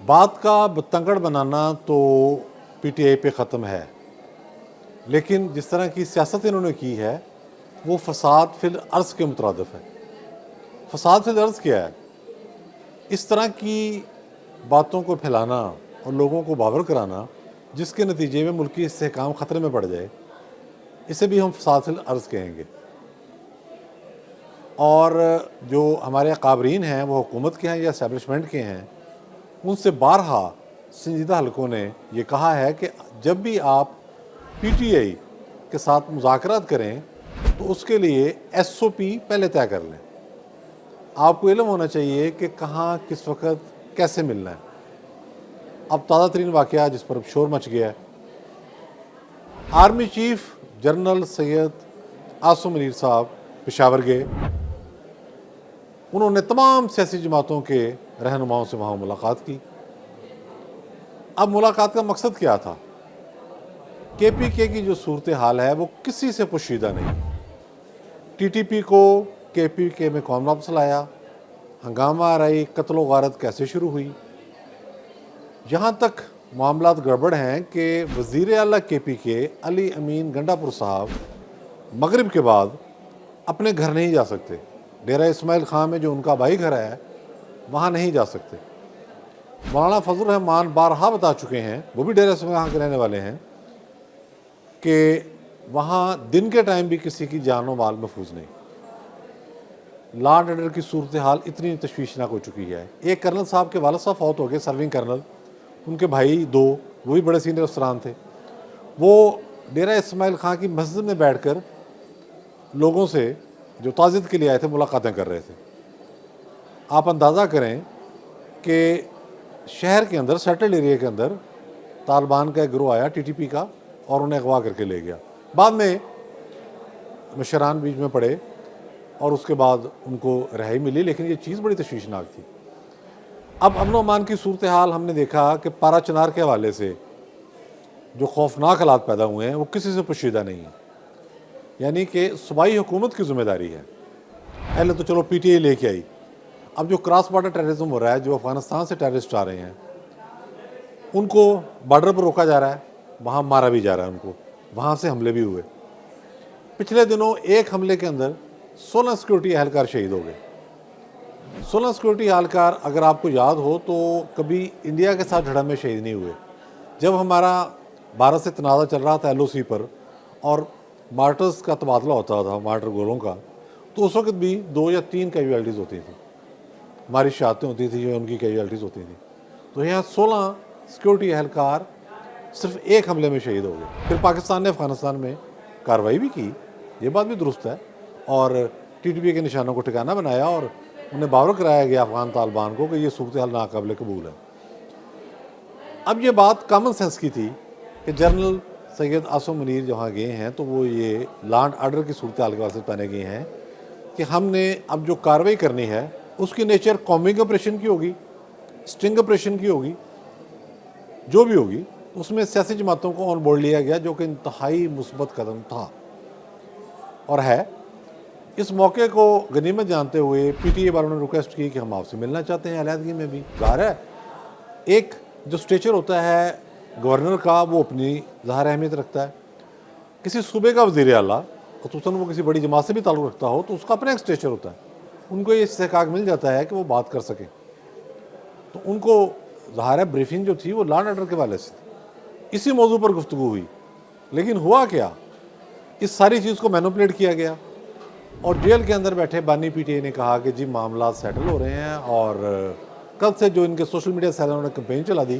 बात का बतंगड़ बनाना तो पीटीआई पे ख़त्म है, लेकिन जिस तरह की सियासत इन्होंने की है वो फसाद फिल अर्ज़ के मुतरादिफ है। फसाद फिल अर्ज़ क्या है? इस तरह की बातों को फैलाना और लोगों को बावर कराना जिसके नतीजे में मुल्की इस्तेहकाम ख़तरे में पड़ जाए, इसे भी हम फसाद फिल अर्ज़ कहेंगे। और जो हमारे काबरीन हैं वो हुकूमत के हैं या इस्टेब्लिशमेंट के हैं, उनसे बारहा संजीदा हलकों ने ये कहा है कि जब भी आप पीटीआई के साथ मुज़ाकरात करें तो उसके लिए एसओपी पहले तय कर लें। आपको इल्म होना चाहिए कि कहाँ किस वक्त कैसे मिलना है। अब ताज़ा तरीन वाक़या जिस पर शोर मच गया है, army chief general Syed Asim Munir साहब पेशावर गए। उन्होंने तमाम सियासी जमातों के रहनुमाओं से वहाँ मुलाकात की। अब मुलाकात का मकसद क्या था? केपीके की जो सूरत हाल है वो किसी से पोशीदा नहीं। टीटीपी को केपीके में कौन वापस लाया, हंगामा रही, कत्लो गारत कैसे शुरू हुई, यहाँ तक मामलात गड़बड़ हैं कि वज़ीर आला केपीके अली अमीन गंडापुर साहब मगरिब के बाद अपने घर नहीं जा सकते। डेरा इस्माइल खां में जो उनका भाई घर है वहाँ नहीं जा सकते। मौलाना फजल रहमान बारहा बता चुके हैं, वो भी डेरा इस्माइल खां के रहने वाले हैं, कि वहाँ दिन के टाइम भी किसी की जान व माल महफूज नहीं। लॉ एंड ऑर्डर की सूरत हाल इतनी तशवीशनाक हो चुकी है। एक कर्नल साहब के वालिद साहब फौत हो गए, सर्विंग कर्नल, उनके भाई दो, वो भी बड़े सीनियर अफसरान थे। वो डेरा इस्माइल खां की मस्जिद में बैठकर लोगों से जो ताज़ियत के लिए आए थे मुलाकातें कर रहे थे। आप अंदाज़ा करें कि शहर के अंदर, सेटल्ड एरिया के अंदर तालिबान का एक गिरोह आया टीटीपी का और उन्हें अगवा करके ले गया। बाद में मशरान बीच में पड़े और उसके बाद उनको रिहाई मिली, लेकिन ये चीज़ बड़ी तशवीशनाक थी। अब अमन अमान की सूरत हाल हमने देखा कि पारा चनार के हवाले से जो खौफनाक हालात पैदा हुए हैं वो किसी से पोशीदा नहीं है। यानी कि सूबाई हुकूमत की जिम्मेदारी है। पहले तो चलो पीटीआई लेके आई, अब जो क्रॉस बॉर्डर टेररिज्म हो रहा है, जो अफगानिस्तान से टेररिस्ट आ रहे हैं उनको बॉर्डर पर रोका जा रहा है, वहाँ मारा भी जा रहा है उनको, वहाँ से हमले भी हुए। पिछले दिनों एक हमले के अंदर 16 सिक्योरिटी एहलकार शहीद हो गए। 16 सिक्योरिटी एहलकार, अगर आपको याद हो तो कभी इंडिया के साथ झड़प में शहीद नहीं हुए। जब हमारा भारत से तनाज़ा चल रहा था एलओसी पर और मार्टर्स का तबादला होता था, मार्टर गोलों का, तो उस वक्त भी 2 या 3 कैजुअल्टीज़ होती थी, हमारी शहादतें होती थी या उनकी कैजुअल्टीज़ होती थी। तो यहाँ 16 सिक्योरिटी एहलकार सिर्फ एक हमले में शहीद हो गए। फिर पाकिस्तान ने अफ़गानिस्तान में कार्रवाई भी की, ये बात भी दुरुस्त है, और टीटीपी के निशानों को ठिकाना बनाया और उन्हें बावर कराया गया अफगान तालिबान को कि ये सूरत हाल नाकाबिल कबूल है। अब ये बात कॉमन सेंस की थी कि जनरल सैयद आसिम मुनीर जहाँ गए हैं तो वो ये लॉ एंड ऑर्डर की सूरत हाल के वास्ते पहने गए हैं कि हमने अब जो कार्रवाई करनी है उसकी नेचर कॉम्बिंग ऑपरेशन की होगी, स्टिंग ऑपरेशन की होगी, जो भी होगी। उसमें सियासी जमातों को ऑन बोर्ड लिया गया, जो कि इंतहाई मुस्बत कदम था और है। इस मौके को गनीमत जानते हुए पीटीआई वालों ने रिक्वेस्ट की कि हम आपसे मिलना चाहते हैं अलहदगी में भी। ज़ाहिर है एक जो स्टेचर होता है गवर्नर का वो अपनी ज़ाहिर अहमियत रखता है। किसी सूबे का वज़ीर आला, ख़ुसूसन वो किसी बड़ी जमात से भी ताल्लुक़ रखता हो, तो उसका अपना एक स्टेचर होता है। उनको ये इस्तेहकाक मिल जाता है कि वो बात कर सकें। तो उनको ज़ाहिर है ब्रीफिंग जो थी वो लॉ एंड ऑर्डर के वाले से थी, इसी मौजू पर गुफ्तगू हुई। लेकिन हुआ क्या, इस सारी चीज़ को मैनिपुलेट किया गया और जेल के अंदर बैठे बानी पीटीआई ने कहा कि जी मामला सेटल हो रहे हैं और कल से जो इनके सोशल मीडिया से उन्होंने कैंपेन चला दी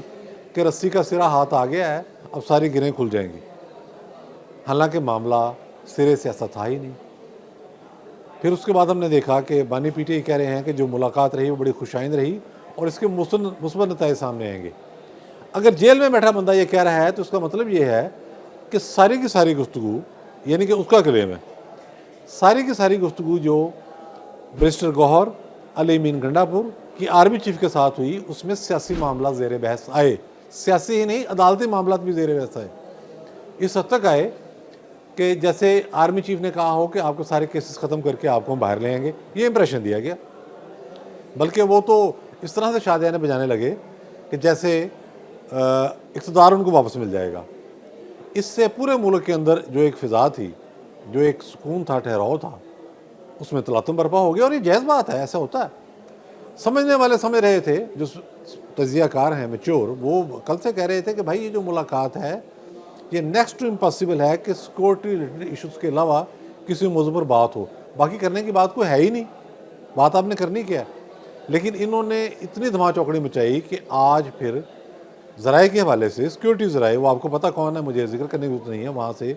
कि रस्सी का सिरा हाथ आ गया है, अब सारी गिरें खुल जाएंगी। हालांकि मामला सिरे से ऐसा था ही नहीं। फिर उसके बाद हमने देखा कि बानी पीटीआई कह रहे हैं कि जो मुलाकात रही वो बड़ी खुशाइंद रही और इसके मुस्बत नतीजे सामने आएंगे। अगर जेल में बैठा बंदा ये कह रहा है तो उसका मतलब ये है कि सारी की सारी गुफ्तगू, यानी कि उसका क्लेम है, सारी की सारी गुफ्तगू जो बैरिस्टर गौहर अली अमीन गंडापुर की आर्मी चीफ के साथ हुई उसमें सियासी मामला ज़ेर बहस आए। सियासी ही नहीं, अदालती मामला भी ज़ेर बहस आए। इस हद तक आए कि जैसे आर्मी चीफ ने कहा हो कि आपको सारे केसेस ख़त्म करके आपको हम बाहर ले आएंगे, ये इंप्रेशन दिया गया। बल्कि वो तो इस तरह से शादियाने बजाने लगे कि जैसे इक़्तिदार उनको वापस मिल जाएगा। इससे पूरे मुल्क के अंदर जो एक फ़िज़ा थी, जो एक सुकून था, ठहराव था, उसमें तलातुम बर्पा हो गया। और ये जायज़ बात है, ऐसा होता है। समझने वाले समझ रहे थे, जो तजियाकार हैं मैच्योर, वो कल से कह रहे थे कि भाई ये जो मुलाकात है ये नेक्स्ट टू इम्पॉसिबल है कि सिक्योरिटी रिलेटेड इशूज़ के अलावा किसी मौजू पर बात हो। बाकी करने की बात कोई है ही नहीं, बात आपने करनी क्या है। लेकिन इन्होंने इतनी धमा चौकड़ी मचाई कि आज फिर ज़राए के हवाले से, सिक्योरिटी ज़राए, वो आपको पता कौन है, मुझे जिक्र करने की जरूरत नहीं है, वहाँ से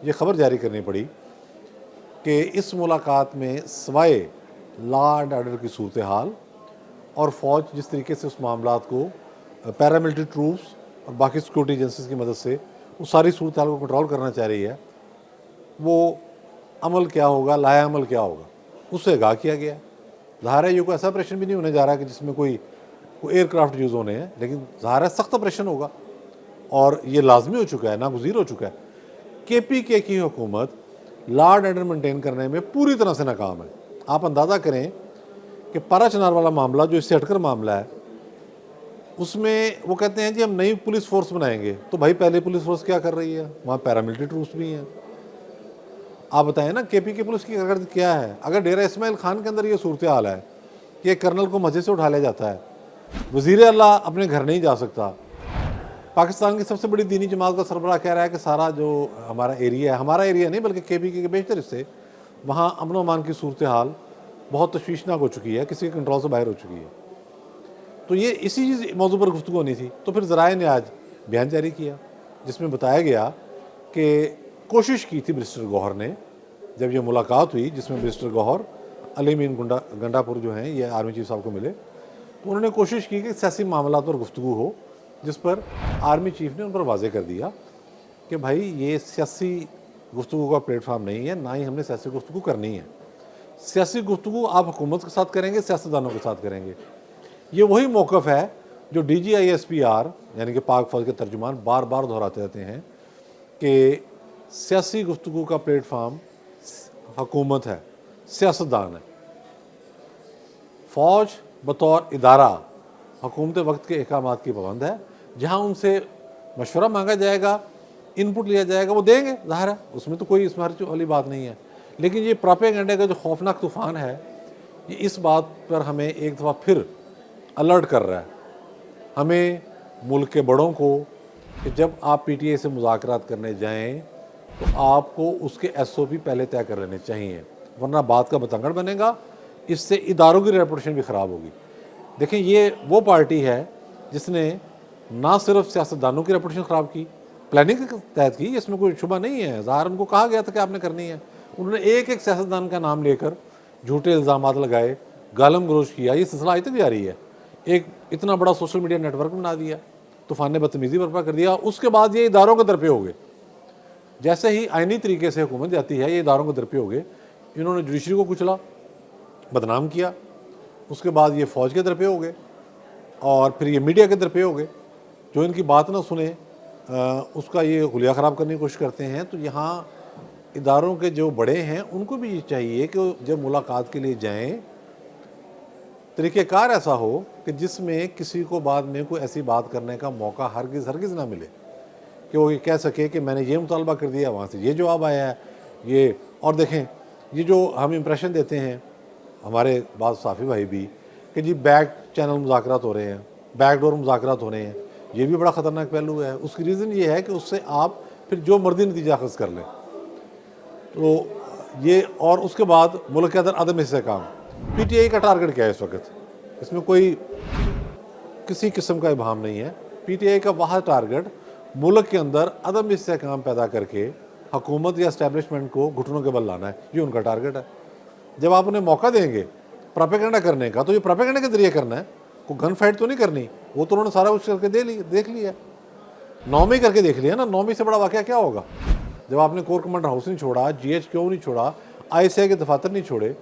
ये खबर जारी करनी पड़ी कि इस मुलाकात में सवाए लॉ एंड ऑर्डर की सूरत हाल और फ़ौज जिस तरीके से उस मामला को पैरामिलिट्री ट्रूप्स और बाकी सिक्योरिटी एजेंसीज की मदद से उस सारी सूरत हाल को कंट्रोल करना चाह रही है, वो अमल क्या होगा, लाया अमल क्या होगा, उससे आगाह किया गया। ज़ाहिर है ये कोई ऐसा ऑपरेशन भी नहीं होने जा रहा कि जिसमें कोई एयरक्राफ्ट यूज़ होने हैं, लेकिन ज़ाहिर है सख्त ऑपरेशन होगा और ये लाजमी हो चुका है, नागुज़ीर हो चुका है। KPK की हुकूमत लॉ एंड ऑर्डर मेंटेन करने में पूरी तरह से नाकाम है। आप अंदाज़ा करें कि पारा चनार वाला मामला जो इससे हटकर मामला है, उसमें वो कहते हैं जी हम नई पुलिस फोर्स बनाएंगे। तो भाई पहले पुलिस फोर्स क्या कर रही है, वहाँ पैरामिलिट्री ट्रूप्स भी हैं। आप बताएं ना KPK पुलिस की कारकर्दगी क्या है। अगर डेरा इस्माइल खान के अंदर ये सूरत हाल है कि एक कर्नल को मस्जिद से उठा लिया जाता है, वज़ीर अल्लाह अपने घर नहीं जा सकता, पाकिस्तान की सबसे बड़ी दीनी जमात का सरबराह कह रहा है कि सारा जो हमारा एरिया है, हमारा एरिया नहीं बल्कि KPK के बेशतर हिस्से, वहाँ अमन अमान की सूरत हाल बहुत तशवीशनाक हो चुकी है, किसी के कंट्रोल से बाहर हो चुकी है। तो ये इसी मौजू पर गुफ्तगू होनी थी। तो फिर ज़राए ने आज बयान जारी किया जिसमें बताया गया कि कोशिश की थी बैरिस्टर गौहर ने, जब ये मुलाकात हुई जिसमें बैरिस्टर गौहर अली मीन गंडापुर जो हैं ये आर्मी चीफ साहब को मिले, तो उन्होंने कोशिश की कि सियासी मामला पर गुफ्तगू हो, जिस पर आर्मी चीफ ने उन पर वाज़े कर दिया कि भाई ये सियासी गुफ्तगू का प्लेटफार्म नहीं है, ना ही हमने सियासी गुफ्तगू करनी है। सियासी गुफ्तगू आप हुकूमत के साथ करेंगे, सियासतदानों के साथ करेंगे। ये वही मौक़िफ़ है जो DGISPR यानी कि पाक फौज के तर्जुमान बार बार दोहराते रहते हैं कि सियासी गुफ्तगू का प्लेटफार्म हुकूमत है, सियासतदान है। फ़ौज बतौर इदारा हुकूमत वक्त के अहकामात की पाबंद है। जहाँ उनसे मशवरा मांगा जाएगा, इनपुट लिया जाएगा, वो देंगे, ज़ाहिर है, उसमें तो कोई इसमें हर्ज वाली बात नहीं है। लेकिन ये प्रोपेगेंडे का जो खौफनाक तूफ़ान है, ये इस बात पर हमें एक दफ़ा फिर अलर्ट कर रहा है, हमें मुल्क के बड़ों को, कि जब आप PTI से मुज़ाकरात करने जाएं तो आपको उसके SOP पहले तय कर लेने चाहिए, वरना बात का बतंगड़ बनेगा, इससे इदारों की रेपुटेशन भी ख़राब होगी। देखें, ये वो पार्टी है जिसने ना सिर्फ सियासतदानों की रेपुटेशन ख़राब की, प्लानिंग के तहत की, इसमें कोई शुबा नहीं है, ज़ाहिर उनको कहा गया था कि आपने करनी है। उन्होंने एक एक सियासतदान का नाम लेकर झूठे इल्ज़ामात लगाए, गालम गलोच किया, ये सिलसिला आज तक जारी है। एक इतना बड़ा सोशल मीडिया नेटवर्क बना दिया, तूफ़ान बदतमीज़ी बर्पा कर दिया। उसके बाद ये इदारों के दरपे हो गए। जैसे ही आइनी तरीके से हुकूमत जाती है, ये इदारों के दरपे हो गए। इन्होंने जुडिशरी को कुचला, बदनाम किया, उसके बाद ये फ़ौज के दरपे हो गए और फिर ये मीडिया के दरपे हो गए। जो इनकी बात ना सुने उसका ये हुलिया ख़राब करने की कोशिश करते हैं। तो यहाँ इदारों के जो बड़े हैं उनको भी ये चाहिए कि जब मुलाकात के लिए जाएं, तरीक़ेकार ऐसा हो कि जिसमें किसी को बाद में कोई ऐसी बात करने का मौका हरगिज़ ना मिले कि वो ये कह सके कि मैंने ये मुतालबा कर दिया, वहाँ से ये जवाब आया है, ये। और देखें, ये जो हम इम्प्रेशन देते हैं हमारे बाद साफ़ी भाई भी कि जी बैक चैनल मुज़ाकरात हो रहे हैं, बैक डोर मुज़ाकरात हो रहे हैं, ये भी बड़ा ख़तरनाक पहलू है। उसकी रीज़न ये है कि उससे आप फिर जो मर्जी नतीजा अख़ज़ कर लें। तो ये, और उसके बाद मुल्क के अंदर अदम इस्तेहकाम, PTI का टारगेट क्या है इस वक्त, इसमें कोई किसी किस्म का इबाहम नहीं है। PTI का वह टारगेट मुल्क के अंदर अदम इस्तेहकाम पैदा करके हुकूमत या इस्टेब्लिशमेंट को घुटनों के बल लाना है, ये उनका टारगेट है। जब आप उन्हें मौका देंगे प्रोपेगेंडा करने का, तो ये प्रोपेगेंडा के जरिए करना है, कोई गन फाइट तो नहीं करनी। वो तो उन्होंने सारा कुछ करके देख लिया, 9 में करके देख लिया ना। 9 में से बड़ा वाक़या क्या होगा, जब आपने कोर कमांडर हाउस नहीं छोड़ा, GHQ नहीं छोड़ा, ISI के दफातर नहीं छोड़े,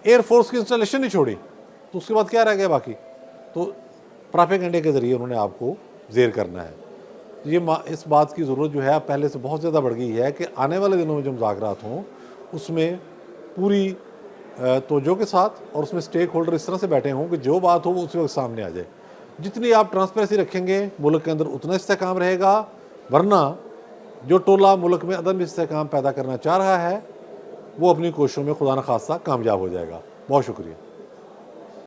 एयरफोर्स की इंस्टॉलेशन नहीं छोड़ी, तो उसके बाद क्या रह गया बाकी। तो प्रोपेगेंडे के ज़रिए उन्होंने आपको जेर करना है। ये इस बात की ज़रूरत जो है पहले से बहुत ज़्यादा बढ़ गई है कि आने वाले दिनों में जो मुज़ाकरात हों उसमें पूरी तवज्जो के साथ और उसमें स्टेक होल्डर इस तरह से बैठे हों कि जो बात हो वो उसी वक्त सामने आ जाए। जितनी आप ट्रांसपेरेंसी रखेंगे मुल्क के अंदर उतना इस्तेहकाम रहेगा, वरना जो टोला मुल्क में अदम इस्तेहकाम पैदा करना चाह रहा है वो अपनी कोशिशों में खुदा न खास्ता कामयाब हो जाएगा। बहुत शुक्रिया।